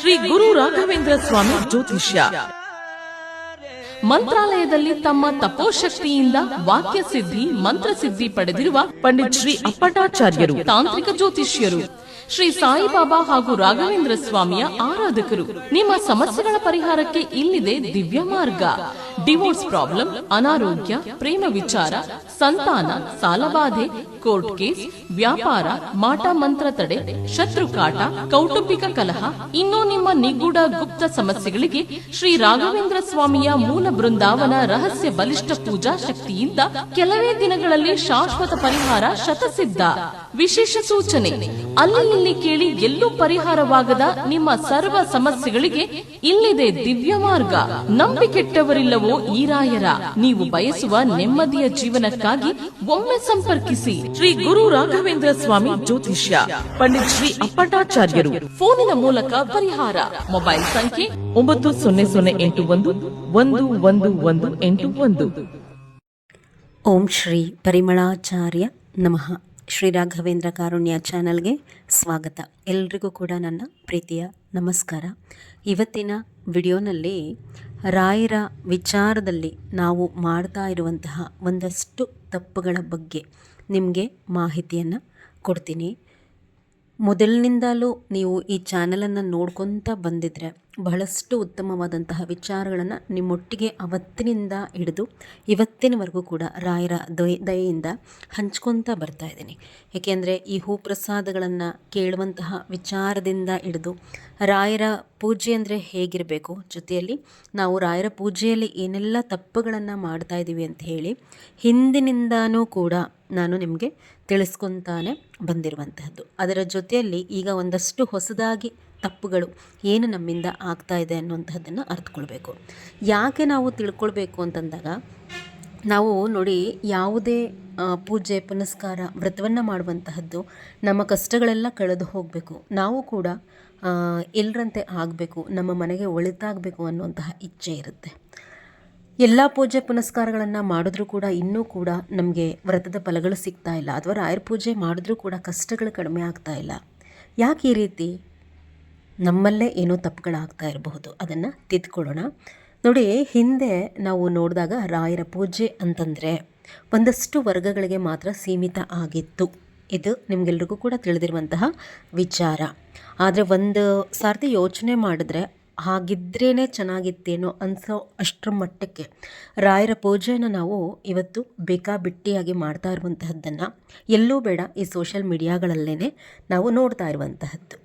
ಶ್ರೀ ಗುರು ರಾಘವೇಂದ್ರ ಸ್ವಾಮಿ ಜ್ಯೋತಿಷ್ಯ. ಮಂತ್ರಾಲಯದಲ್ಲಿ ತಮ್ಮ ತಪೋಶಕ್ತಿಯಿಂದ ವಾಕ್ಯ ಸಿದ್ಧಿ ಮಂತ್ರಸಿದ್ಧಿ ಪಡೆದಿರುವ ಪಂಡಿತ್ ಶ್ರೀ ಅಪ್ಪಟಾಚಾರ್ಯರು ತಾಂತ್ರಿಕ ಜ್ಯೋತಿಷ್ಯರು. ಶ್ರೀ ಸಾಯಿಬಾಬಾ ಹಾಗೂ ರಾಘವೇಂದ್ರ ಸ್ವಾಮಿಯ ಆರಾಧಕರು. ನಿಮ್ಮ ಸಮಸ್ಯೆಗಳ ಪರಿಹಾರಕ್ಕೆ ಇಲ್ಲಿದೆ ದಿವ್ಯ ಮಾರ್ಗ. ಡಿವೋರ್ಸ್ ಪ್ರಾಬ್ಲಮ್, ಅನಾರೋಗ್ಯ, ಪ್ರೇಮ ವಿಚಾರ, ಸಂತಾನ, ಸಾಲಬಾಧೆ, ಕೋರ್ಟ್ ಕೇಸ್, ವ್ಯಾಪಾರ, ಮಾಟ ಮಂತ್ರ ತಡೆ, ಶತ್ರುಕಾಟ, ಕೌಟುಂಬಿಕ ಕಲಹ, ಇನ್ನೂ ನಿಮ್ಮ ನಿಗೂಢ ಗುಪ್ತ ಸಮಸ್ಯೆಗಳಿಗೆ ಶ್ರೀ ರಾಘವೇಂದ್ರ ಸ್ವಾಮಿಯ ಮೂಲ ಬೃಂದಾವನ ರಹಸ್ಯ ಬಲಿಷ್ಠ ಪೂಜಾ ಶಕ್ತಿಯಿಂದ ಕೆಲವೇ ದಿನಗಳಲ್ಲಿ ಶಾಶ್ವತ ಪರಿಹಾರ ಶತಸಿದ್ಧ. ವಿಶೇಷ ಸೂಚನೆ: ಅಲ್ಲಿ ಇಲ್ಲಿ ಕೇಳಿ ಎಲ್ಲೂ ಪರಿಹಾರವಾಗದ ನಿಮ್ಮ ಸರ್ವ ಸಮಸ್ಯೆಗಳಿಗೆ ಇಲ್ಲಿದೆ ದಿವ್ಯ ಮಾರ್ಗ. ನಂಬಿಕೆಟ್ಟವರಿಲ್ಲವೋ ಈ ರಾಯರ. ನೀವು ಬಯಸುವ ನೆಮ್ಮದಿಯ ಜೀವನಕ್ಕಾಗಿ ಒಮ್ಮೆ ಸಂಪರ್ಕಿಸಿ. ಶ್ರೀ ಗುರು ರಾಘವೇಂದ್ರ ಸ್ವಾಮಿ ಜ್ಯೋತಿಷ್ಯ, ಪಂಡಿತ್ ಶ್ರೀ ಅಪ್ಪಟಾಚಾರ್ಯರು. ಫೋನಿನ ಮೂಲಕ ಪರಿಹಾರ. ಮೊಬೈಲ್ ಸಂಖ್ಯೆ 9001111181. ಓಂ ಶ್ರೀ ಪರಿಮಳಾಚಾರ್ಯ ನಮಃ. ಶ್ರೀ ರಾಘವೇಂದ್ರ ಕಾರುಣ್ಯ ಚಾನಲ್ಗೆ ಸ್ವಾಗತ. ಎಲ್ರಿಗೂ ಕೂಡ ನನ್ನ ಪ್ರೀತಿಯ ನಮಸ್ಕಾರ. ಇವತ್ತಿನ ವಿಡಿಯೋನಲ್ಲಿ ರಾಯರ ವಿಚಾರದಲ್ಲಿ ನಾವು ಮಾಡ್ತಾ ಇರುವಂತಹ ಒಂದಷ್ಟು ತಪ್ಪುಗಳ ಬಗ್ಗೆ ನಿಮಗೆ ಮಾಹಿತಿಯನ್ನು ಕೊಡ್ತೀನಿ. ಮೊದಲಿನಿಂದಲೂ ನೀವು ಈ ಚಾನಲನ್ನು ನೋಡ್ಕೊತ ಬಂದಿದ್ರೆ ಬಹಳಷ್ಟು ಉತ್ತಮವಾದಂತಹ ವಿಚಾರಗಳನ್ನು ನಿಮ್ಮೊಟ್ಟಿಗೆ ಅವತ್ತಿನಿಂದ ಹಿಡಿದು ಇವತ್ತಿನವರೆಗೂ ಕೂಡ ರಾಯರ ದಯೆಯಿಂದ ಹಂಚ್ಕೊತಾ ಬರ್ತಾ ಇದ್ದೀನಿ. ಏಕೆಂದರೆ ಈ ಹೂಪ್ರಸಾದಗಳನ್ನು ಕೇಳುವಂತಹ ವಿಚಾರದಿಂದ ಹಿಡಿದು ರಾಯರ ಪೂಜೆ ಅಂದರೆ ಹೇಗಿರಬೇಕು, ಜೊತೆಯಲ್ಲಿ ನಾವು ರಾಯರ ಪೂಜೆಯಲ್ಲಿ ಏನೆಲ್ಲ ತಪ್ಪುಗಳನ್ನು ಮಾಡ್ತಾ ಇದ್ದೀವಿ ಅಂತ ಹೇಳಿ ಹಿಂದಿನಿಂದನೂ ಕೂಡ ನಾನು ನಿಮಗೆ ತಿಳಿಸ್ಕೊತಾನೆ ಬಂದಿರುವಂತಹದ್ದು. ಅದರ ಜೊತೆಯಲ್ಲಿ ಈಗ ಒಂದಷ್ಟು ಹೊಸದಾಗಿ ತಪ್ಪುಗಳು ಏನು ನಮ್ಮಿಂದ ಆಗ್ತಾ ಇದೆ ಅನ್ನುವಂಥದ್ದನ್ನು ಅರ್ಥಕೊಳ್ಬೇಕು. ಯಾಕೆ ನಾವು ತಿಳ್ಕೊಳ್ಬೇಕು ಅಂತಂದಾಗ, ನಾವು ನೋಡಿ, ಯಾವುದೇ ಪೂಜೆ ಪುನಸ್ಕಾರ ವ್ರತವನ್ನು ಮಾಡುವಂತಹದ್ದು ನಮ್ಮ ಕಷ್ಟಗಳೆಲ್ಲ ಕಳೆದು ಹೋಗಬೇಕು, ನಾವು ಕೂಡ ಎಲ್ಲರಂತೆ ಆಗಬೇಕು, ನಮ್ಮ ಮನೆಗೆ ಒಳಿತಾಗಬೇಕು ಅನ್ನುವಂತಹ ಇಚ್ಛೆ ಇರುತ್ತೆ. ಎಲ್ಲ ಪೂಜೆ ಪುನಸ್ಕಾರಗಳನ್ನು ಮಾಡಿದ್ರೂ ಕೂಡ ಇನ್ನೂ ಕೂಡ ನಮಗೆ ವ್ರತದ ಫಲಗಳು ಸಿಗ್ತಾ ಇಲ್ಲ, ಅಥವಾ ರಾಯರ ಪೂಜೆ ಮಾಡಿದ್ರೂ ಕೂಡ ಕಷ್ಟಗಳು ಕಡಿಮೆ ಆಗ್ತಾ ಇಲ್ಲ. ಯಾಕೆ ಈ ರೀತಿ? ನಮ್ಮಲ್ಲೇ ಏನೋ ತಪ್ಪುಗಳಾಗ್ತಾ ಇರಬಹುದು. ಅದನ್ನು ತಿದ್ಕೊಳ್ಳೋಣ. ನೋಡಿ, ಹಿಂದೆ ನಾವು ನೋಡಿದಾಗ ರಾಯರ ಪೂಜೆ ಅಂತಂದರೆ ಒಂದಷ್ಟು ವರ್ಗಗಳಿಗೆ ಮಾತ್ರ ಸೀಮಿತ ಆಗಿತ್ತು. ಇದು ನಿಮಗೆಲ್ರಿಗೂ ಕೂಡ ತಿಳಿದಿರುವಂತಹ ವಿಚಾರ. ಆದರೆ ಒಂದು ಸಾರ್ತಿ ಯೋಚನೆ ಮಾಡಿದ್ರೆ ಹಾಗಿದ್ರೇ ಚೆನ್ನಾಗಿತ್ತೇನೋ ಅನಿಸೋ ಅಷ್ಟರ ಮಟ್ಟಕ್ಕೆ ರಾಯರ ಪೂಜೆಯನ್ನು ನಾವು ಇವತ್ತು ಬೇಕಾಬಿಟ್ಟಿಯಾಗಿ ಮಾಡ್ತಾ ಇರುವಂತಹದ್ದನ್ನು ಎಲ್ಲೂ ಬೇಡ, ಈ ಸೋಷಿಯಲ್ ಮೀಡಿಯಾಗಳಲ್ಲೇ ನಾವು ನೋಡ್ತಾ ಇರುವಂತಹದ್ದು.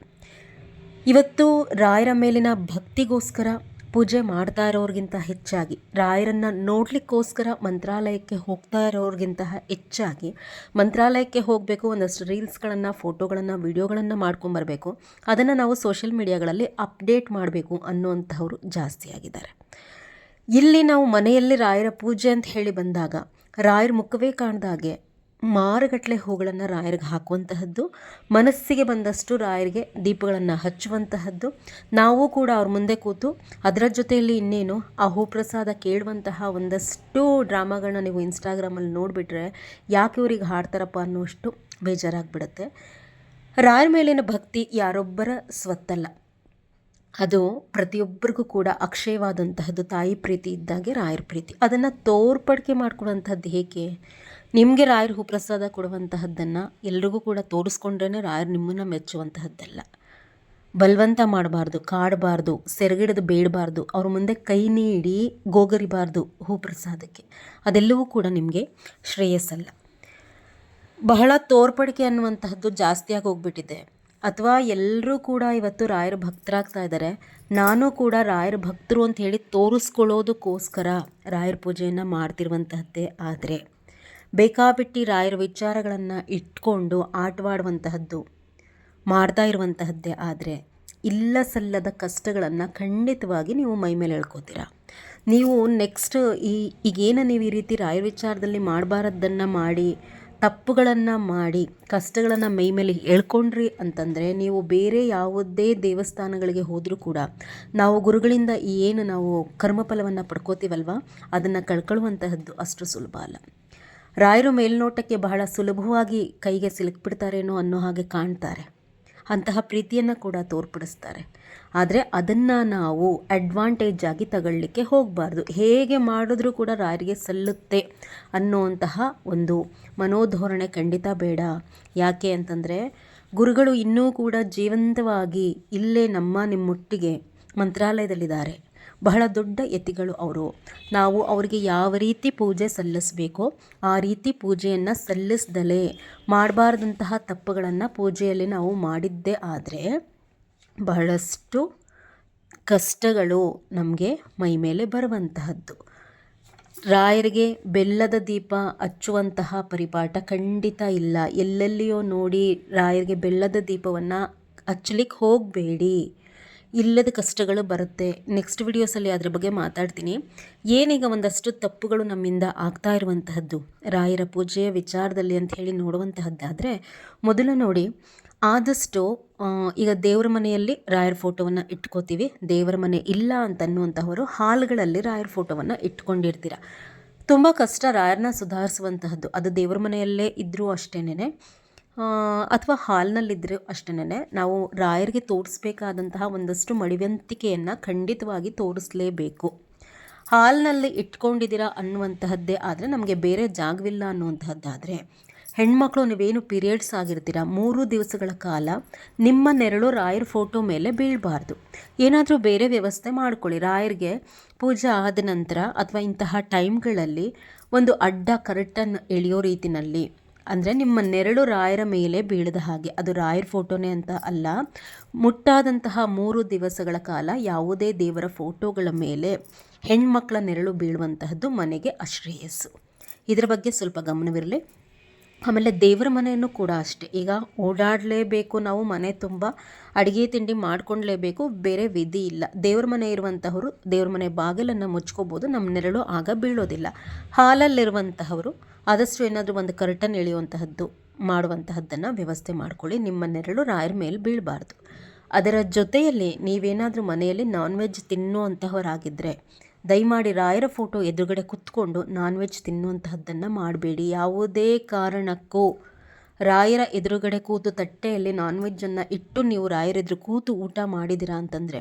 ಇವತ್ತು ರಾಯರ ಮೇಲಿನ ಭಕ್ತಿಗೋಸ್ಕರ ಪೂಜೆ ಮಾಡ್ತಾ ಇರೋರಿಗಿಂತ ಹೆಚ್ಚಾಗಿ, ರಾಯರನ್ನು ನೋಡಲಿಕ್ಕೋಸ್ಕರ ಮಂತ್ರಾಲಯಕ್ಕೆ ಹೋಗ್ತಾ ಇರೋರಿಗಿಂತ ಹೆಚ್ಚಾಗಿ, ಮಂತ್ರಾಲಯಕ್ಕೆ ಹೋಗಬೇಕು, ಒಂದಷ್ಟು ರೀಲ್ಸ್ಗಳನ್ನು, ಫೋಟೋಗಳನ್ನು, ವಿಡಿಯೋಗಳನ್ನು ಮಾಡ್ಕೊಂಬರ್ಬೇಕು, ಅದನ್ನು ನಾವು ಸೋಷಿಯಲ್ ಮೀಡಿಯಾಗಳಲ್ಲಿ ಅಪ್ಡೇಟ್ ಮಾಡಬೇಕು ಅನ್ನುವಂಥವ್ರು ಜಾಸ್ತಿ ಆಗಿದ್ದಾರೆ. ಇಲ್ಲಿ ನಾವು ಮನೆಯಲ್ಲಿ ರಾಯರ ಪೂಜೆ ಅಂತ ಹೇಳಿ ಬಂದಾಗ ರಾಯರ ಮುಖವೇ ಕಾಣ್ದಾಗೆ ಮಾರುಗಟ್ಟಲೆ ಹೂಗಳನ್ನು ರಾಯರಿಗೆ ಹಾಕುವಂತಹದ್ದು, ಮನಸ್ಸಿಗೆ ಬಂದಷ್ಟು ರಾಯರಿಗೆ ದೀಪಗಳನ್ನು ಹಚ್ಚುವಂತಹದ್ದು, ನಾವು ಕೂಡ ಅವ್ರ ಮುಂದೆ ಕೂತು ಅದರ ಜೊತೆಯಲ್ಲಿ ಇನ್ನೇನು ಆ ಹೂಪ್ರಸಾದ ಕೇಳುವಂತಹ ಒಂದಷ್ಟು ಡ್ರಾಮಾಗಳನ್ನ ನೀವು ಇನ್ಸ್ಟಾಗ್ರಾಮಲ್ಲಿ ನೋಡಿಬಿಟ್ರೆ ಯಾಕೆ ಇವ್ರಿಗೆ ಹಾಡ್ತಾರಪ್ಪ ಅನ್ನುವಷ್ಟು ಬೇಜಾರಾಗ್ಬಿಡುತ್ತೆ. ರಾಯರ ಮೇಲಿನ ಭಕ್ತಿ ಯಾರೊಬ್ಬರ ಸ್ವತ್ತಲ್ಲ, ಅದು ಪ್ರತಿಯೊಬ್ಬರಿಗೂ ಕೂಡ ಅಕ್ಷಯವಾದಂತಹದ್ದು. ತಾಯಿ ಪ್ರೀತಿ ಇದ್ದಾಗೆ ರಾಯರ ಪ್ರೀತಿ, ಅದನ್ನು ತೋರ್ಪಡಿಕೆ ಮಾಡ್ಕೊಡುವಂಥದ್ದು ಹೇಗೆ? ನಿಮಗೆ ರಾಯರ ಹೂಪ್ರಸಾದ ಕೊಡುವಂತಹದ್ದನ್ನು ಎಲ್ರಿಗೂ ಕೂಡ ತೋರಿಸ್ಕೊಂಡ್ರೇ ರಾಯರು ನಿಮ್ಮನ್ನು ಮೆಚ್ಚುವಂತಹದ್ದಲ್ಲ. ಬಲವಂತ ಮಾಡಬಾರ್ದು, ಕಾಡಬಾರ್ದು, ಸೆರಗಿಡದು ಬೇಡಬಾರ್ದು, ಅವ್ರ ಮುಂದೆ ಕೈ ನೀಡಿ ಗೋಗರಿಬಾರ್ದು ಹೂಪ್ರಸಾದಕ್ಕೆ. ಅದೆಲ್ಲವೂ ಕೂಡ ನಿಮಗೆ ಶ್ರೇಯಸ್ಸಲ್ಲ. ಬಹಳ ತೋರ್ಪಡಿಕೆ ಅನ್ನುವಂತಹದ್ದು ಜಾಸ್ತಿಯಾಗಿ ಹೋಗ್ಬಿಟ್ಟಿದೆ. ಅಥವಾ ಎಲ್ಲರೂ ಕೂಡ ಇವತ್ತು ರಾಯರ ಭಕ್ತರಾಗ್ತಾ ಇದ್ದಾರೆ. ನಾನು ಕೂಡ ರಾಯರ ಭಕ್ತರು ಅಂತ ಹೇಳಿ ತೋರಿಸ್ಕೊಳ್ಳೋದಕ್ಕೋಸ್ಕರ ರಾಯರ ಪೂಜೆಯನ್ನು ಮಾಡ್ತಿರುವಂತಹದ್ದೇ. ಆದರೆ ಬೇಕಾಬಿಟ್ಟು ರಾಯರ ವಿಚಾರಗಳನ್ನು ಇಟ್ಕೊಂಡು ಆಟವಾಡುವಂತಹದ್ದು ಮಾಡ್ತಾ ಇರುವಂತಹದ್ದೇ ಆದರೆ ಇಲ್ಲ ಸಲ್ಲದ ಕಷ್ಟಗಳನ್ನು ಖಂಡಿತವಾಗಿ ನೀವು ಮೈ ಮೇಲೆ ಎಳ್ಕೋತೀರ. ನೀವು ನೆಕ್ಸ್ಟ್ ಈಗೇನು ನೀವು ಈ ರೀತಿ ರಾಯರ ವಿಚಾರದಲ್ಲಿ ಮಾಡಬಾರದ್ದನ್ನು ಮಾಡಿ, ತಪ್ಪುಗಳನ್ನು ಮಾಡಿ, ಕಷ್ಟಗಳನ್ನು ಮೈ ಮೇಲೆ ಎಳ್ಕೊಂಡ್ರಿ ಅಂತಂದರೆ ನೀವು ಬೇರೆ ಯಾವುದೇ ದೇವಸ್ಥಾನಗಳಿಗೆ ಹೋದರೂ ಕೂಡ ನಾವು ಗುರುಗಳಿಂದ ಏನು ನಾವು ಕರ್ಮಫಲವನ್ನು ಪಡ್ಕೋತೀವಲ್ವ, ಅದನ್ನು ಕಳ್ಕೊಳ್ಳುವಂತಹದ್ದು ಅಷ್ಟು ಸುಲಭ ಅಲ್ಲ. ರಾಯರು ಮೇಲ್ನೋಟಕ್ಕೆ ಬಹಳ ಸುಲಭವಾಗಿ ಕೈಗೆ ಸಿಲುಕ್ಬಿಡ್ತಾರೇನೋ ಅನ್ನೋ ಹಾಗೆ ಕಾಣ್ತಾರೆ. ಅಂತಹ ಪ್ರೀತಿಯನ್ನು ಕೂಡ ತೋರ್ಪಡಿಸ್ತಾರೆ. ಆದರೆ ಅದನ್ನು ನಾವು ಅಡ್ವಾಂಟೇಜ್ ಆಗಿ ತಗೊಳ್ಳಿಕ್ಕೆ ಹೋಗಬಾರ್ದು. ಹೇಗೆ ಮಾಡಿದ್ರೂ ಕೂಡ ರಾಯರಿಗೆ ಸಲ್ಲುತ್ತೆ ಅನ್ನುವಂತಹ ಒಂದು ಮನೋಧೋರಣೆ ಖಂಡಿತ ಬೇಡ. ಯಾಕೆ ಅಂತಂದರೆ ಗುರುಗಳು ಇನ್ನೂ ಕೂಡ ಜೀವಂತವಾಗಿ ಇಲ್ಲೇ ನಿಮ್ಮೊಟ್ಟಿಗೆ ಮಂತ್ರಾಲಯದಲ್ಲಿದ್ದಾರೆ. ಬಹಳ ದೊಡ್ಡ ಯತಿಗಳು ಅವರು. ನಾವು ಅವರಿಗೆ ಯಾವ ರೀತಿ ಪೂಜೆ ಸಲ್ಲಿಸಬೇಕೋ ಆ ರೀತಿ ಪೂಜೆಯನ್ನು ಸಲ್ಲಿಸ್ದಲೇ ಮಾಡಬಾರ್ದಂತಹ ತಪ್ಪುಗಳನ್ನು ಪೂಜೆಯಲ್ಲಿ ನಾವು ಮಾಡಿದ್ದೇ ಆದರೆ ಬಹಳಷ್ಟು ಕಷ್ಟಗಳು ನಮಗೆ ಮೈ ಮೇಲೆ ಬರುವಂತಹದ್ದು. ರಾಯರಿಗೆ ಬೆಲ್ಲದ ದೀಪ ಹಚ್ಚುವಂತಹ ಪರಿಪಾಠ ಖಂಡಿತ ಇಲ್ಲ. ಎಲ್ಲೆಲ್ಲಿಯೋ ನೋಡಿ ರಾಯರಿಗೆ ಬೆಲ್ಲದ ದೀಪವನ್ನು ಹಚ್ಚಲಿಕ್ಕೆ ಹೋಗಬೇಡಿ. ಇಲ್ಲದ ಕಷ್ಟಗಳು ಬರುತ್ತೆ. ನೆಕ್ಸ್ಟ್ ವಿಡಿಯೋಸಲ್ಲಿ ಅದ್ರ ಬಗ್ಗೆ ಮಾತಾಡ್ತೀನಿ. ಏನೀಗ ಒಂದಷ್ಟು ತಪ್ಪುಗಳು ನಮ್ಮಿಂದ ಆಗ್ತಾ ಇರುವಂತಹದ್ದು ರಾಯರ ಪೂಜೆಯ ವಿಚಾರದಲ್ಲಿ ಅಂತ ಹೇಳಿ ನೋಡುವಂತಹದ್ದಾದರೆ, ಮೊದಲು ನೋಡಿ, ಆದಷ್ಟು ಈಗ ದೇವರ ಮನೆಯಲ್ಲಿ ರಾಯರ ಫೋಟೋವನ್ನು ಇಟ್ಕೋತೀವಿ. ದೇವರ ಮನೆ ಇಲ್ಲ ಅಂತನ್ನುವಂತಹವರು ಹಾಲ್ಗಳಲ್ಲಿ ರಾಯರ ಫೋಟೋವನ್ನು ಇಟ್ಕೊಂಡಿರ್ತೀರ. ತುಂಬ ಕಷ್ಟ ರಾಯರನ್ನ ಸುಧಾರಿಸುವಂತಹದ್ದು. ಅದು ದೇವರ ಮನೆಯಲ್ಲೇ ಇದ್ದರೂ ಅಷ್ಟೇನೆ, ಅಥವಾ ಹಾಲ್ನಲ್ಲಿದ್ದರೂ ಅಷ್ಟೇನೆ ನಾವು ರಾಯರಿಗೆ ತೋರಿಸ್ಬೇಕಾದಂತಹ ಒಂದಷ್ಟು ಮಡಿವಂತಿಕೆಯನ್ನು ಖಂಡಿತವಾಗಿ ತೋರಿಸಲೇಬೇಕು. ಹಾಲ್ನಲ್ಲಿ ಇಟ್ಕೊಂಡಿದ್ದೀರಾ ಅನ್ನುವಂತಹದ್ದೇ ಆದರೆ, ನಮಗೆ ಬೇರೆ ಜಾಗವಿಲ್ಲ ಅನ್ನುವಂತಹದ್ದಾದರೆ, ಹೆಣ್ಮಕ್ಳು ನೀವೇನು ಪೀರಿಯಡ್ಸ್ ಆಗಿರ್ತೀರ 3 ದಿವಸಗಳ ಕಾಲ ನಿಮ್ಮ ನೆರಳು ರಾಯರ ಫೋಟೋ ಮೇಲೆ ಬೀಳಬಾರ್ದು. ಏನಾದರೂ ಬೇರೆ ವ್ಯವಸ್ಥೆ ಮಾಡ್ಕೊಳ್ಳಿ. ರಾಯರಿಗೆ ಪೂಜೆ ಆದ ನಂತರ ಅಥವಾ ಇಂತಹ ಟೈಮ್ಗಳಲ್ಲಿ ಒಂದು ಅಡ್ಡ ಕರ್ಟನ್ ಎಳೆಯೋ ರೀತಿಯಲ್ಲಿ, ಅಂದರೆ ನಿಮ್ಮ ನೆರಳು ರಾಯರ ಮೇಲೆ ಬೀಳದ ಹಾಗೆ, ಅದು ರಾಯರ ಫೋಟೋನೇ ಅಂತ ಅಲ್ಲ, ಮುಟ್ಟಾದಂತಹ 3 ದಿವಸಗಳ ಕಾಲ ಯಾವುದೇ ದೇವರ ಫೋಟೋಗಳ ಮೇಲೆ ಹೆಣ್ಮಕ್ಳ ನೆರಳು ಬೀಳುವಂತಹದ್ದು ಮನೆಗೆ ಅಶ್ರೇಯಸ್ಸು. ಇದರ ಬಗ್ಗೆ ಸ್ವಲ್ಪ ಗಮನವಿರಲಿ. ಆಮೇಲೆ ದೇವರ ಮನೆಯನ್ನು ಕೂಡ ಅಷ್ಟೇ. ಈಗ ಓಡಾಡಲೇಬೇಕು, ನಾವು ಮನೆ ತುಂಬ ಅಡುಗೆ ತಿಂಡಿ ಮಾಡ್ಕೊಳ್ಲೇಬೇಕು, ಬೇರೆ ವಿಧಿ ಇಲ್ಲ. ದೇವ್ರ ಮನೆ ಇರುವಂತಹವರು ದೇವ್ರ ಮನೆ ಬಾಗಿಲನ್ನು ಮುಚ್ಕೋಬೋದು, ನಮ್ಮ ನೆರಳು ಆಗ ಬೀಳೋದಿಲ್ಲ. ಹಾಲಲ್ಲಿರುವಂತಹವರು ಆದಷ್ಟು ಏನಾದರೂ ಒಂದು ಕರ್ಟನ್ ಎಳೆಯುವಂತಹದ್ದು ಮಾಡುವಂತಹದ್ದನ್ನು ವ್ಯವಸ್ಥೆ ಮಾಡ್ಕೊಳ್ಳಿ. ನಿಮ್ಮ ನೆರಳು ರಾಯರ ಮೇಲೆ ಬೀಳಬಾರ್ದು. ಅದರ ಜೊತೆಯಲ್ಲಿ ನೀವೇನಾದರೂ ಮನೆಯಲ್ಲಿ ನಾನ್ ವೆಜ್ ತಿನ್ನುವಂತಹವರಾಗಿದ್ದರೆ ದಯಮಾಡಿ ರಾಯರ ಫೋಟೋ ಎದುರುಗಡೆ ಕುತ್ಕೊಂಡು ನಾನ್ ವೆಜ್ ತಿನ್ನುವಂತಹದ್ದನ್ನು ಮಾಡಬೇಡಿ. ಯಾವುದೇ ಕಾರಣಕ್ಕೂ ರಾಯರ ಎದುರುಗಡೆ ಕೂತು ತಟ್ಟೆಯಲ್ಲಿ ನಾನ್ ವೆಜ್ಜನ್ನು ಇಟ್ಟು ನೀವು ರಾಯರ ಎದುರು ಕೂತು ಊಟ ಮಾಡಿದ್ದೀರಾ ಅಂತಂದರೆ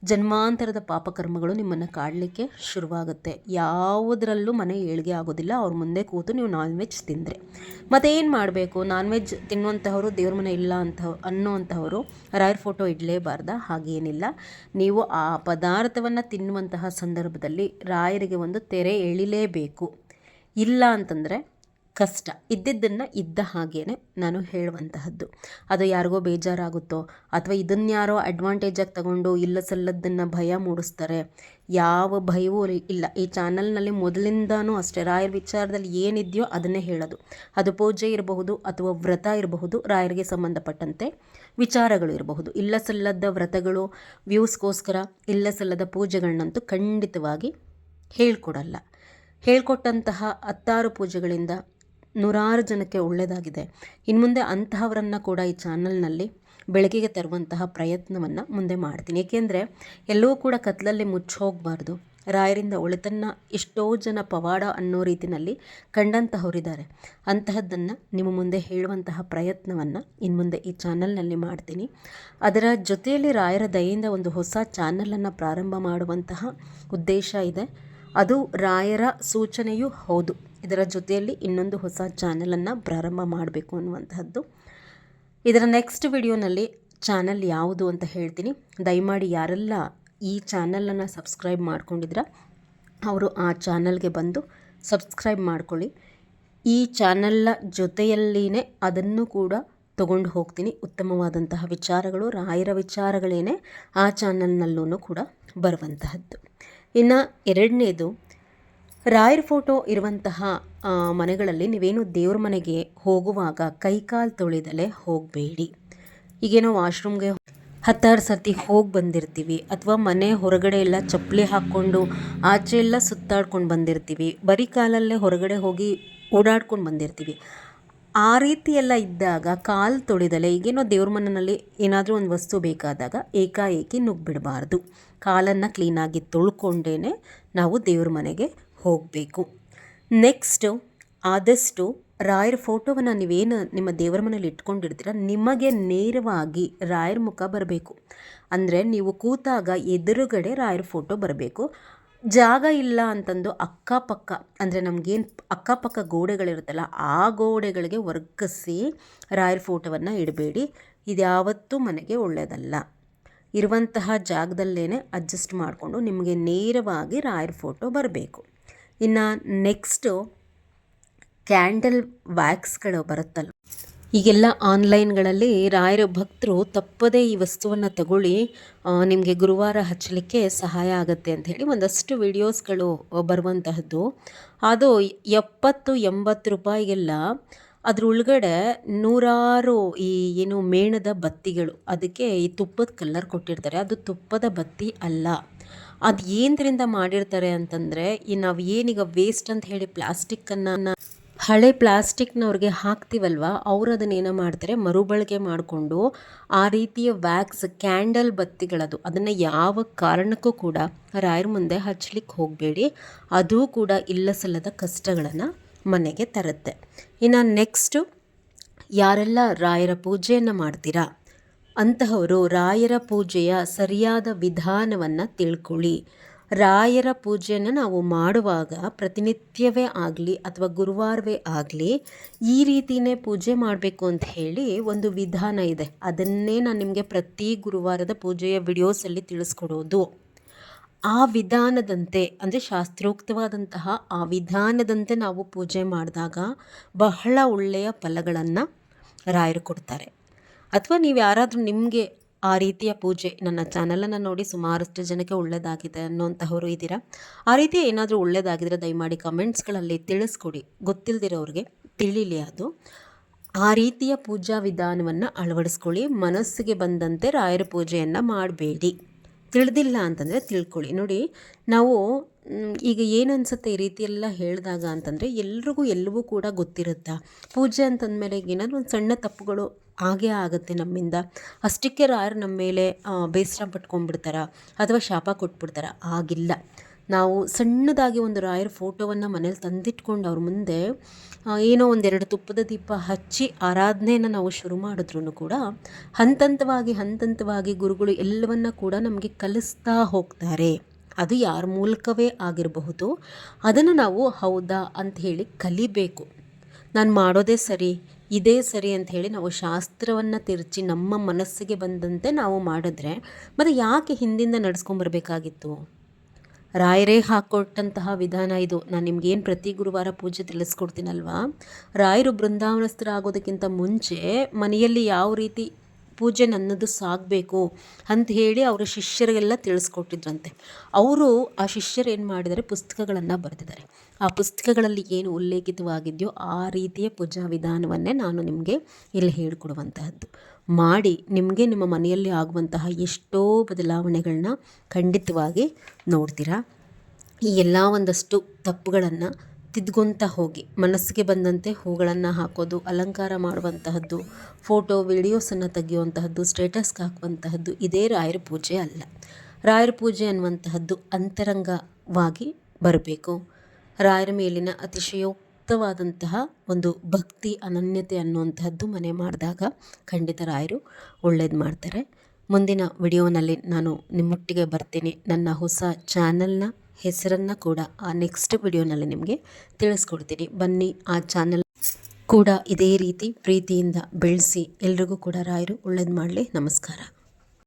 ಜನ್ಮಾಂತರದ ಪಾಪಕರ್ಮಗಳು ನಿಮ್ಮನ್ನು ಕಾಡಲಿಕ್ಕೆ ಶುರುವಾಗುತ್ತೆ. ಯಾವುದರಲ್ಲೂ ಮನೆ ಏಳಿಗೆ ಆಗೋದಿಲ್ಲ ಅವ್ರ ಮುಂದೆ ಕೂತು ನೀವು ನಾನ್ ವೆಜ್ ತಿಂದರೆ. ಮತ್ತೇನು ಮಾಡಬೇಕು? ನಾನ್ ವೆಜ್ ತಿನ್ನುವಂತಹವರು ದೇವ್ರ ಮನೆ ಇಲ್ಲ ಅನ್ನುವಂಥವರು ರಾಯರ ಫೋಟೋ ಇಡಲೇಬಾರ್ದ? ಹಾಗೇನಿಲ್ಲ. ನೀವು ಆ ಪದಾರ್ಥವನ್ನು ತಿನ್ನುವಂತಹ ಸಂದರ್ಭದಲ್ಲಿ ರಾಯರಿಗೆ ಒಂದು ತೆರೆ ಎಳಿಲೇಬೇಕು. ಇಲ್ಲ ಅಂತಂದರೆ ಕಷ್ಟ. ಇದ್ದಿದ್ದನ್ನು ಇದ್ದ ಹಾಗೇ ನಾನು ಹೇಳುವಂತಹದ್ದು. ಅದು ಯಾರಿಗೋ ಬೇಜಾರಾಗುತ್ತೋ ಅಥವಾ ಇದನ್ಯಾರೋ ಅಡ್ವಾಂಟೇಜಾಗಿ ತಗೊಂಡು ಇಲ್ಲ ಸಲ್ಲದ್ದನ್ನು ಭಯ ಮೂಡಿಸ್ತಾರೆ. ಯಾವ ಭಯವೂ ಇಲ್ಲ. ಈ ಚಾನಲ್ನಲ್ಲಿ ಮೊದಲಿಂದನೂ ಅಷ್ಟೇ ರಾಯರ ವಿಚಾರದಲ್ಲಿ ಏನಿದೆಯೋ ಅದನ್ನೇ ಹೇಳೋದು. ಅದು ಪೂಜೆ ಇರಬಹುದು ಅಥವಾ ವ್ರತ ಇರಬಹುದು, ರಾಯರಿಗೆ ಸಂಬಂಧಪಟ್ಟಂತೆ ವಿಚಾರಗಳು ಇರಬಹುದು. ಇಲ್ಲ ಸಲ್ಲದ ವ್ರತಗಳು ವ್ಯೂಸ್ಗೋಸ್ಕರ ಇಲ್ಲ ಸಲ್ಲದ ಪೂಜೆಗಳನ್ನಂತೂ ಖಂಡಿತವಾಗಿ ಹೇಳ್ಕೊಡಲ್ಲ. ಹೇಳ್ಕೊಟ್ಟಂತಹ 10 ಪೂಜೆಗಳಿಂದ ನೂರಾರು ಜನಕ್ಕೆ ಒಳ್ಳೆಯದಾಗಿದೆ. ಇನ್ನು ಮುಂದೆ ಅಂತಹವರನ್ನು ಕೂಡ ಈ ಚಾನಲ್ನಲ್ಲಿ ಬೆಳಕಿಗೆ ತರುವಂತಹ ಪ್ರಯತ್ನವನ್ನು ಮುಂದೆ ಮಾಡ್ತೀನಿ. ಏಕೆಂದರೆ ಎಲ್ಲವೂ ಕೂಡ ಕತ್ತಲಲ್ಲಿ ಮುಚ್ಚೋಗಬಾರ್ದು. ರಾಯರಿಂದ ಒಳಿತನ್ನು ಎಷ್ಟೋ ಜನ ಪವಾಡ ಅನ್ನೋ ರೀತಿಯಲ್ಲಿ ಕಂಡಂತಹವರಿದ್ದಾರೆ. ಅಂತಹದ್ದನ್ನು ನಿಮ್ಮ ಮುಂದೆ ಹೇಳುವಂತಹ ಪ್ರಯತ್ನವನ್ನು ಇನ್ನು ಮುಂದೆ ಈ ಚಾನಲ್ನಲ್ಲಿ ಮಾಡ್ತೀನಿ. ಅದರ ಜೊತೆಯಲ್ಲಿ ರಾಯರ ದಯೆಯಿಂದ ಒಂದು ಹೊಸ ಚಾನಲನ್ನು ಪ್ರಾರಂಭ ಮಾಡುವಂತಹ ಉದ್ದೇಶ ಇದೆ. ಅದು ರಾಯರ ಸೂಚನೆಯೂ ಹೌದು. ಇದರ ಜೊತೆಯಲ್ಲಿ ಇನ್ನೊಂದು ಹೊಸ ಚಾನಲನ್ನು ಪ್ರಾರಂಭ ಮಾಡಬೇಕು ಅನ್ನುವಂತಹದ್ದು. ಇದರ ನೆಕ್ಸ್ಟ್ ವಿಡಿಯೋನಲ್ಲಿ ಚಾನಲ್ ಯಾವುದು ಅಂತ ಹೇಳ್ತೀನಿ. ದಯಮಾಡಿ ಯಾರೆಲ್ಲ ಈ ಚಾನಲನ್ನು ಸಬ್ಸ್ಕ್ರೈಬ್ ಮಾಡ್ಕೊಂಡಿದ್ರ ಅವರು ಆ ಚಾನಲ್ಗೆ ಬಂದು ಸಬ್ಸ್ಕ್ರೈಬ್ ಮಾಡ್ಕೊಳ್ಳಿ. ಈ ಚಾನಲ್ನ ಜೊತೆಯಲ್ಲಿನೇ ಅದನ್ನು ಕೂಡ ತಗೊಂಡು ಹೋಗ್ತೀನಿ. ಉತ್ತಮವಾದಂತಹ ವಿಚಾರಗಳು, ರಾಯರ ವಿಚಾರಗಳೇನೆ ಆ ಚಾನಲ್ನಲ್ಲೂ ಕೂಡ ಬರುವಂತಹದ್ದು. ಇನ್ನು ಎರಡನೇದು, ರಾಯರ ಫೋಟೋ ಇರುವಂತಹ ಮನೆಗಳಲ್ಲಿ ನೀವೇನು ದೇವ್ರ ಮನೆಗೆ ಹೋಗುವಾಗ ಕೈಕಾಲು ತೊಳೆದಲೇ ಹೋಗಬೇಡಿ. ಈಗೇನೋ ವಾಶ್ರೂಮ್ಗೆ 10 ಸರ್ತಿ ಹೋಗಿ ಬಂದಿರ್ತೀವಿ, ಅಥವಾ ಮನೆ ಹೊರಗಡೆ ಎಲ್ಲ ಚಪ್ಪಲಿ ಹಾಕ್ಕೊಂಡು ಆಚೆ ಎಲ್ಲ ಸುತ್ತಾಡ್ಕೊಂಡು ಬಂದಿರ್ತೀವಿ, ಬರೀ ಕಾಲಲ್ಲೇ ಹೊರಗಡೆ ಹೋಗಿ ಓಡಾಡ್ಕೊಂಡು ಬಂದಿರ್ತೀವಿ. ಆ ರೀತಿ ಎಲ್ಲ ಇದ್ದಾಗ ಕಾಲು ತೊಳೆದಲೇ, ಈಗೇನೋ ದೇವ್ರ ಮನೆಯಲ್ಲಿ ಏನಾದರೂ ಒಂದು ವಸ್ತು ಬೇಕಾದಾಗ ಏಕಾಏಕಿ ನುಗ್ಗಿಬಿಡಬಾರ್ದು. ಕಾಲನ್ನು ಕ್ಲೀನಾಗಿ ತೊಳ್ಕೊಂಡೇ ನಾವು ದೇವ್ರ ಮನೆಗೆ ಹೋಗಬೇಕು. ನೆಕ್ಸ್ಟು ಆದಷ್ಟು ರಾಯರ ಫೋಟೋವನ್ನು ನೀವೇನು ನಿಮ್ಮ ದೇವರ ಮನೇಲಿ ಇಟ್ಕೊಂಡಿರ್ತೀರ ನಿಮಗೆ ನೇರವಾಗಿ ರಾಯರ ಮುಖ ಬರಬೇಕು. ಅಂದರೆ ನೀವು ಕೂತಾಗ ಎದುರುಗಡೆ ರಾಯರ ಫೋಟೋ ಬರಬೇಕು. ಜಾಗ ಇಲ್ಲ ಅಂತಂದು ಅಕ್ಕಪಕ್ಕ ಅಂದರೆ ನಮಗೇನು ಅಕ್ಕಪಕ್ಕ ಗೋಡೆಗಳಿರುತ್ತಲ್ಲ ಆ ಗೋಡೆಗಳಿಗೆ ವರ್ಗಿಸಿ ರಾಯರ ಫೋಟೋವನ್ನು ಇಡಬೇಡಿ. ಇದ್ಯಾವತ್ತೂ ಮನೆಗೆ ಒಳ್ಳೆಯದಲ್ಲ. ಇರುವಂತಹ ಜಾಗದಲ್ಲೇ ಅಡ್ಜಸ್ಟ್ ಮಾಡಿಕೊಂಡು ನಿಮಗೆ ನೇರವಾಗಿ ರಾಯರ ಫೋಟೋ ಬರಬೇಕು. ಇನ್ನು ನೆಕ್ಸ್ಟು ಕ್ಯಾಂಡಲ್ ವ್ಯಾಕ್ಸ್ಗಳು ಬರುತ್ತಲ್ಲ, ಈಗೆಲ್ಲ ಆನ್ಲೈನ್ಗಳಲ್ಲಿ ರಾಯರ ಭಕ್ತರು ತಪ್ಪದೇ ಈ ವಸ್ತುವನ್ನು ತಗೊಳ್ಳಿ, ನಿಮಗೆ ಗುರುವಾರ ಹಚ್ಚಲಿಕ್ಕೆ ಸಹಾಯ ಆಗುತ್ತೆ ಅಂಥೇಳಿ ಒಂದಷ್ಟು ವಿಡಿಯೋಸ್ಗಳು ಬರುವಂತಹದ್ದು. ಅದು 70-80 ರೂಪಾಯಿಗೆಲ್ಲ ಅದ್ರ ಒಳಗಡೆ ನೂರಾರು ಈ ಏನು ಮೇಣದ ಬತ್ತಿಗಳು, ಅದಕ್ಕೆ ಈ ತುಪ್ಪದ ಕಲರ್ ಕೊಟ್ಟಿರ್ತಾರೆ. ಅದು ತುಪ್ಪದ ಬತ್ತಿ ಅಲ್ಲ. ಅದು ಏನರಿಂದ ಮಾಡಿರ್ತಾರೆ ಅಂತಂದರೆ ನಾವು ಏನೀಗ ವೇಸ್ಟ್ ಅಂತ ಹೇಳಿ ಪ್ಲಾಸ್ಟಿಕ್ಕನ್ನು ಹಳೆ ಪ್ಲಾಸ್ಟಿಕ್ನವ್ರಿಗೆ ಹಾಕ್ತೀವಲ್ವ, ಅವರು ಅದನ್ನೇನೋ ಮಾಡ್ತಾರೆ ಮರುಬಳಕೆ ಮಾಡಿಕೊಂಡು ಆ ರೀತಿಯ ವ್ಯಾಕ್ಸ್ ಕ್ಯಾಂಡಲ್ ಬತ್ತಿಗಳದು, ಅದನ್ನು ಯಾವ ಕಾರಣಕ್ಕೂ ಕೂಡ ರಾಯರ ಮುಂದೆ ಹಚ್ಚಲಿಕ್ಕೆ ಹೋಗಬೇಡಿ. ಅದು ಕೂಡ ಇಲ್ಲ ಸಲ್ಲದ ಕಷ್ಟಗಳನ್ನು ಮನೆಗೆ ತರುತ್ತೆ. ಇನ್ನು ನೆಕ್ಸ್ಟು ಯಾರೆಲ್ಲ ರಾಯರ ಪೂಜೆಯನ್ನು ಮಾಡ್ತೀರಾ ಅಂತಹವರು ರಾಯರ ಪೂಜೆಯ ಸರಿಯಾದ ವಿಧಾನವನ್ನು ತಿಳ್ಕೊಳ್ಳಿ. ರಾಯರ ಪೂಜೆಯನ್ನು ನಾವು ಮಾಡುವಾಗ ಪ್ರತಿನಿತ್ಯವೇ ಆಗಲಿ ಅಥವಾ ಗುರುವಾರವೇ ಆಗಲಿ ಈ ರೀತಿಯೇ ಪೂಜೆ ಮಾಡಬೇಕು ಅಂತ ಹೇಳಿ ಒಂದು ವಿಧಾನ ಇದೆ. ಅದನ್ನೇ ನಾನು ನಿಮಗೆ ಪ್ರತಿ ಗುರುವಾರದ ಪೂಜೆಯ ವಿಡಿಯೋಸಲ್ಲಿ ತಿಳಿಸ್ಕೊಡೋದು. ಆ ವಿಧಾನದಂತೆ ಅಂದರೆ ಶಾಸ್ತ್ರೋಕ್ತವಾದಂತಹ ಆ ವಿಧಾನದಂತೆ ನಾವು ಪೂಜೆ ಮಾಡಿದಾಗ ಬಹಳ ಒಳ್ಳೆಯ ಫಲಗಳನ್ನು ರಾಯರು ಕೊಡ್ತಾರೆ. ಅಥವಾ ನೀವು ಯಾರಾದರೂ ನಿಮಗೆ ಆ ರೀತಿಯ ಪೂಜೆ ನನ್ನ ಚಾನಲನ್ನು ನೋಡಿ ಸುಮಾರಷ್ಟು ಜನಕ್ಕೆ ಒಳ್ಳೆಯದಾಗಿದೆ ಅನ್ನೋಂತಹವರು ಇದ್ದೀರಾ, ಆ ರೀತಿ ಏನಾದರೂ ಒಳ್ಳೆಯದಾಗಿದ್ದರೆ ದಯಮಾಡಿ ಕಮೆಂಟ್ಸ್ಗಳಲ್ಲಿ ತಿಳಿಸ್ಕೊಡಿ, ಗೊತ್ತಿಲ್ಲದಿರೋರಿಗೆ ತಿಳಿಲಿ. ಅದು ಆ ರೀತಿಯ ಪೂಜಾ ವಿಧಾನವನ್ನು ಅಳವಡಿಸ್ಕೊಳ್ಳಿ. ಮನಸ್ಸಿಗೆ ಬಂದಂತೆ ರಾಯರ ಪೂಜೆಯನ್ನು ಮಾಡಬೇಡಿ. ತಿಳಿದಿಲ್ಲ ಅಂತಂದರೆ ತಿಳ್ಕೊಳ್ಳಿ. ನೋಡಿ, ನಾವು ಈಗ ಏನು ಅನಿಸುತ್ತೆ ಈ ರೀತಿಯೆಲ್ಲ ಹೇಳಿದಾಗ ಅಂತಂದರೆ ಎಲ್ರಿಗೂ ಎಲ್ಲವೂ ಕೂಡ ಗೊತ್ತಿರುತ್ತಾ, ಪೂಜೆ ಅಂತಂದಮೇಲೆ ಏನಾದರೂ ಒಂದು ಸಣ್ಣ ತಪ್ಪುಗಳು ಆಗೇ ಆಗುತ್ತೆ ನಮ್ಮಿಂದ. ಅಷ್ಟಕ್ಕೆ ರಾಯರು ನಮ್ಮ ಮೇಲೆ ಬೇಸರ ಪಟ್ಕೊಂಡ್ಬಿಡ್ತಾರ ಅಥವಾ ಶಾಪ ಕೊಟ್ಬಿಡ್ತಾರ? ಆಗಿಲ್ಲ. ನಾವು ಸಣ್ಣದಾಗಿ ಒಂದು ರಾಯರ ಫೋಟೋವನ್ನು ಮನೇಲಿ ತಂದಿಟ್ಕೊಂಡು ಅವ್ರ ಮುಂದೆ ಏನೋ ಒಂದೆರಡು ತುಪ್ಪದ ದೀಪ ಹಚ್ಚಿ ಆರಾಧನೆಯನ್ನು ನಾವು ಶುರು ಮಾಡಿದ್ರೂ ಕೂಡ ಹಂತಂತವಾಗಿ ಗುರುಗಳು ಎಲ್ಲವನ್ನ ಕೂಡ ನಮಗೆ ಕಲಿಸ್ತಾ ಹೋಗ್ತಾರೆ. ಅದು ಯಾರ ಮೂಲಕವೇ ಆಗಿರಬಹುದು. ಅದನ್ನು ನಾವು ಹೌದಾ ಅಂತ ಹೇಳಿ ಕಲಿಬೇಕು. ನಾನು ಮಾಡೋದೇ ಸರಿ, ಇದೇ ಸರಿ ಅಂತ ಹೇಳಿ ನಾವು ಶಾಸ್ತ್ರವನ್ನು ತಿರುಚಿ ನಮ್ಮ ಮನಸ್ಸಿಗೆ ಬಂದಂತೆ ನಾವು ಮಾಡಿದ್ರೆ ಮತ್ತು ಯಾಕೆ ಹಿಂದಿಂದ ನಡೆಸ್ಕೊಂಬರ್ಬೇಕಾಗಿತ್ತು? ರಾಯರೇ ಹಾಕ್ಕೊಟ್ಟಂತಹ ವಿಧಾನ ಇದು. ನಾನು ನಿಮ್ಗೇನು ಪ್ರತಿ ಗುರುವಾರ ಪೂಜೆ ತಿಳಿಸ್ಕೊಡ್ತೀನಲ್ವಾ, ರಾಯರು ಬೃಂದಾವನಸ್ಥರಾಗೋದಕ್ಕಿಂತ ಮುಂಚೆ ಮನೆಯಲ್ಲಿ ಯಾವ ರೀತಿ ಪೂಜೆ ನನ್ನದು ಸಾಗಬೇಕು ಅಂತ ಹೇಳಿ ಅವರ ಶಿಷ್ಯರಿಗೆಲ್ಲ ತಿಳಿಸ್ಕೊಟ್ಟಿದ್ರಂತೆ. ಅವರು ಆ ಶಿಷ್ಯರು ಏನು ಮಾಡಿದ್ದಾರೆ, ಪುಸ್ತಕಗಳನ್ನು ಬರೆದಿದ್ದಾರೆ. ಆ ಪುಸ್ತಕಗಳಲ್ಲಿ ಏನು ಉಲ್ಲೇಖಿತವಾಗಿದೆಯೋ ಆ ರೀತಿಯ ಪೂಜಾ ವಿಧಾನವನ್ನೇ ನಾನು ನಿಮಗೆ ಇಲ್ಲಿ ಹೇಳಿಕೊಡುವಂತಹದ್ದು. ಮಾಡಿ ನಿಮಗೆ ನಿಮ್ಮ ಮನೆಯಲ್ಲಿ ಆಗುವಂತಹ ಎಷ್ಟೋ ಬದಲಾವಣೆಗಳನ್ನ ಖಂಡಿತವಾಗಿ ನೋಡ್ತೀರಾ. ಈ ಎಲ್ಲ ಒಂದಷ್ಟು ತಪ್ಪುಗಳನ್ನು ತಿದ್ಕೊತ ಹೋಗಿ ಮನಸ್ಸಿಗೆ ಬಂದಂತೆ ಹೂಗಳನ್ನು ಹಾಕೋದು, ಅಲಂಕಾರ ಮಾಡುವಂತಹದ್ದು, ಫೋಟೋ ವಿಡಿಯೋಸನ್ನು ತೆಗೆಯುವಂತಹದ್ದು, ಸ್ಟೇಟಸ್ಗೆ ಹಾಕುವಂತಹದ್ದು ಇದೇ ರಾಯರ ಪೂಜೆ ಅಲ್ಲ. ರಾಯರ ಪೂಜೆ ಅನ್ನುವಂತಹದ್ದು ಅಂತರಂಗವಾಗಿ ಬರಬೇಕು. ರಾಯರ ಮೇಲಿನ ಅತಿಶಯೋಕ್ತವಾದಂತಹ ಒಂದು ಭಕ್ತಿ, ಅನನ್ಯತೆ ಅನ್ನುವಂತಹದ್ದು ಮನೆ ಮಾಡಿದಾಗ ಖಂಡಿತ ರಾಯರು ಒಳ್ಳೇದು ಮಾಡ್ತಾರೆ. ಮುಂದಿನ ವಿಡಿಯೋನಲ್ಲಿ ನಾನು ನಿಮ್ಮೊಟ್ಟಿಗೆ ಬರ್ತೀನಿ. ನನ್ನ ಹೊಸ ಚಾನಲ್ನ ಹೆಸರನ್ನು ಕೂಡ ಆ ನೆಕ್ಸ್ಟ್ ವಿಡಿಯೋನಲ್ಲಿ ನಿಮಗೆ ತಿಳಿಸ್ಕೊಡ್ತೀನಿ. ಬನ್ನಿ, ಆ ಚಾನಲ್ ಕೂಡ ಇದೇ ರೀತಿ ಪ್ರೀತಿಯಿಂದ ಬೆಳೆಸಿ. ಎಲ್ರಿಗೂ ಕೂಡ ರಾಯರು ಒಳ್ಳೇದು ಮಾಡಲಿ. ನಮಸ್ಕಾರ.